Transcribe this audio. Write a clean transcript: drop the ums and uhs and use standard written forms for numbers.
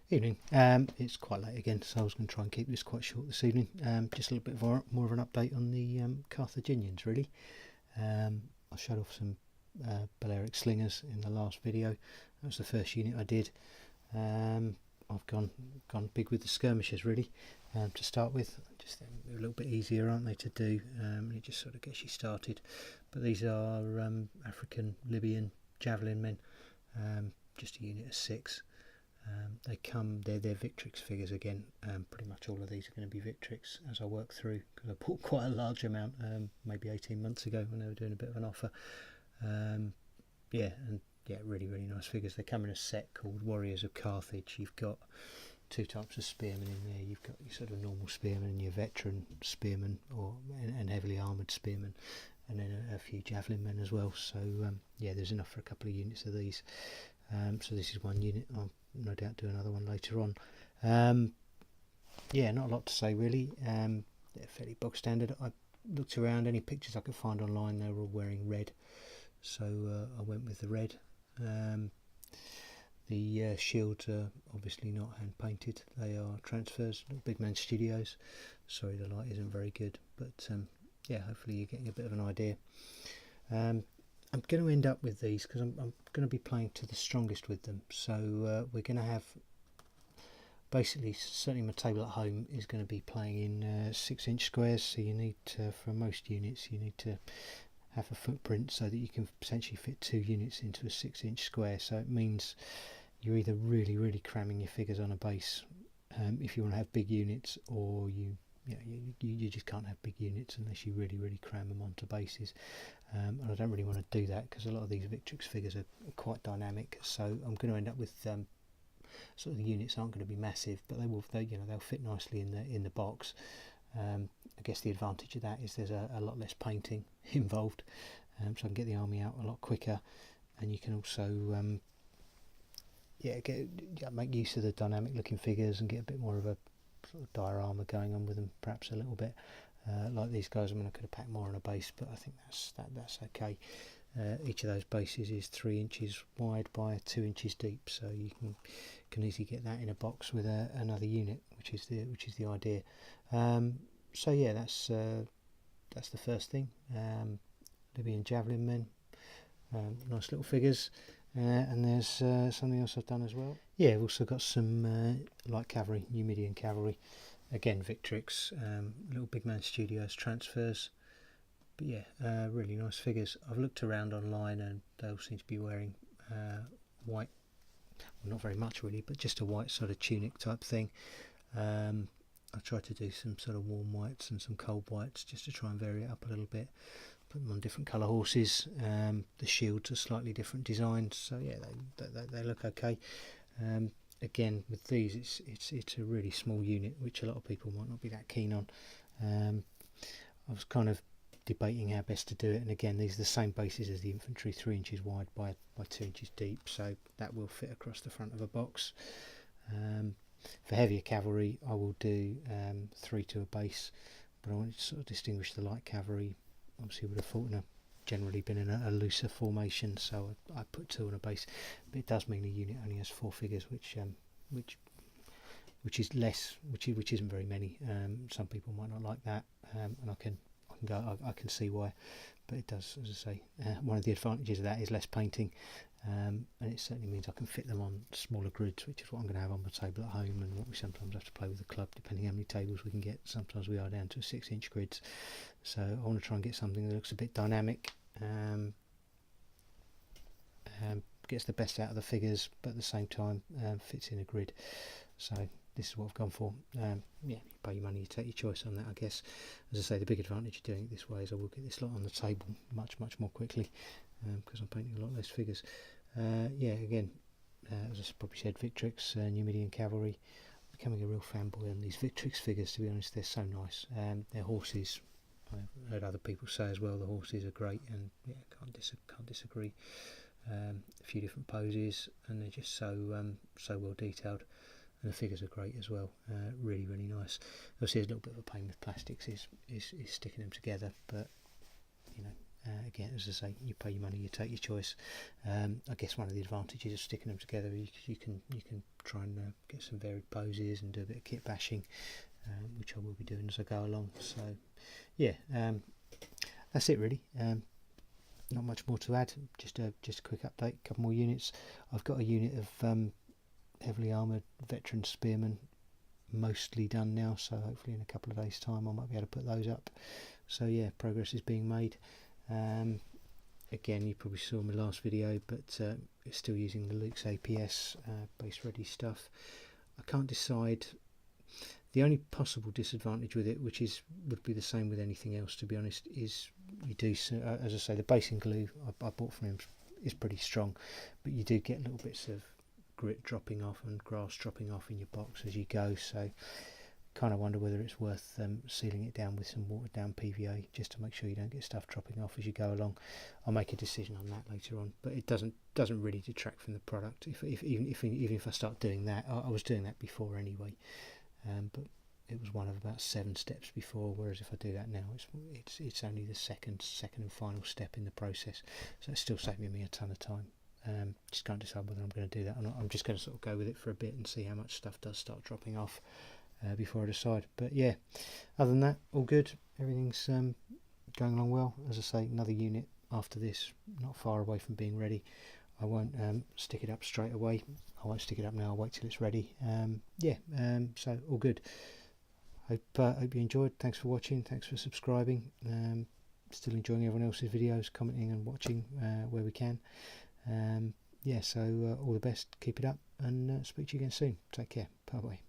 Evening. It's quite late again, so I was going to try and keep this quite short this evening. Just a little bit more of an update on the Carthaginians, really. I showed off some Balearic slingers in the last video. That was the first unit I did. I've gone big with the skirmishers, really, to start with. Just a little bit easier, aren't they, to do? It just sort of gets you started. But these are African Libyan javelinmen, just a unit of 6. They're Victrix figures again. Pretty much all of these are going to be Victrix as I work through, because I bought quite a large amount maybe 18 months ago when they were doing a bit of an offer. Really nice figures. They come in a set called Warriors of Carthage. You've got 2 types of spearmen in there. You've got your sort of normal spearmen and your veteran spearmen, and heavily armoured spearmen, and then a few javelin men as well. So there's enough for a couple of units of these. So this is one unit. I'll no doubt do another one later on. Not a lot to say really. They're fairly bog standard. I looked around, any pictures I could find online, they were all wearing red, so I went with the red. The shields are obviously not hand painted, they are transfers, Little Big Man Studios. Sorry the light isn't very good, but hopefully you're getting a bit of an idea. I'm going to end up with these because I'm going to be playing to the strongest with them, so we're going to have basically, certainly my table at home is going to be playing in 6-inch squares, so you need to, for most units you need to have a footprint so that you can potentially fit 2 units into a 6-inch square. So it means you're either really cramming your figures on a base if you want to have big units, or you just can't have big units unless you really cram them onto bases, and I don't really want to do that because a lot of these Victrix figures are quite dynamic. So I'm going to end up with sort of the units aren't going to be massive, but they'll fit nicely in the box. I guess the advantage of that is there's a lot less painting involved, so I can get the army out a lot quicker, and you can also make use of the dynamic looking figures and get a bit more of a sort of diorama going on with them, perhaps a little bit. Like these guys, I could have packed more on a base, but I think that's okay. Each of those bases is 3 inches wide by 2 inches deep, so you can easily get that in a box with another unit, which is the idea. That's the first thing. Libyan javelin men, nice little figures. And there's something else I've done as well. Yeah, I've also got some light cavalry, Numidian cavalry. Again, Victrix, Little Big Man Studios transfers. But really nice figures. I've looked around online and they all seem to be wearing white. Well, not very much really, but just a white sort of tunic type thing. I tried to do some sort of warm whites and some cold whites just to try and vary it up a little bit. Put them on different colour horses. The shields are slightly different designs, so they look okay. Again, with these, it's a really small unit, which a lot of people might not be that keen on. I was kind of debating how best to do it, and again, these are the same bases as the infantry, 3 inches wide by 2 inches deep, so that will fit across the front of a box. For heavier cavalry, I will do 3 to a base, but I wanted to sort of distinguish the light cavalry. Obviously would have thought generally been in a looser formation, so I put 2 on a base, but it does mean the unit only has 4 figures, which is less, which isn't very many. Some people might not like that, and I can see why, but it does, as I say, one of the advantages of that is less painting, and it certainly means I can fit them on smaller grids, which is what I'm going to have on my table at home, and what we sometimes have to play with the club, depending how many tables we can get. Sometimes we are down to 6-inch grids, so I want to try and get something that looks a bit dynamic, gets the best out of the figures, but at the same time fits in a grid. So this is what I've gone for. You pay your money, you take your choice on that, I guess. As I say, the big advantage of doing it this way is I will get this lot on the table much more quickly, because I'm painting a lot less figures. Again, as I probably said, Victrix, Numidian cavalry. Becoming a real fanboy on these Victrix figures, to be honest. They're so nice. Their horses, I've heard other people say as well, the horses are great, and can't disagree. A few different poses, and they're just so well detailed. And the figures are great as well, really nice. Obviously, there's a little bit of a pain with plastics is sticking them together, but again, as I say, you pay your money, you take your choice. I guess one of the advantages of sticking them together is you can try and get some varied poses and do a bit of kit bashing, which I will be doing as I go along. So yeah, that's it really. Not much more to add. Just a quick update. A couple more units. I've got a unit of heavily armoured veteran spearmen mostly done now, so hopefully in a couple of days time I might be able to put those up. So yeah, progress is being made. Again, you probably saw my last video, but it's still using the Luke's APS base ready stuff. I can't decide. The only possible disadvantage with it, which would be the same with anything else to be honest, is you do, as I say, the basing glue I bought from him is pretty strong, but you do get little bits of grit dropping off and grass dropping off in your box as you go, so kind of wonder whether it's worth sealing it down with some watered down PVA just to make sure you don't get stuff dropping off as you go along. I'll make a decision on that later on, but it doesn't really detract from the product. Even if I start doing that, I was doing that before anyway, but it was one of about 7 steps before, whereas if I do that now, it's only the second and final step in the process, so it's still saving me a ton of time. Just can't decide whether I'm going to do that or not. I'm just going to sort of go with it for a bit and see how much stuff does start dropping off before I decide. But yeah, other than that, all good. Everything's going along well. As I say, another unit after this, not far away from being ready. I won't stick it up straight away. I won't stick it up now. I'll wait till it's ready. So all good. Hope you enjoyed. Thanks for watching. Thanks for subscribing. Still enjoying everyone else's videos, commenting and watching where we can. So all the best. Keep it up, and speak to you again soon. Take care. Bye bye.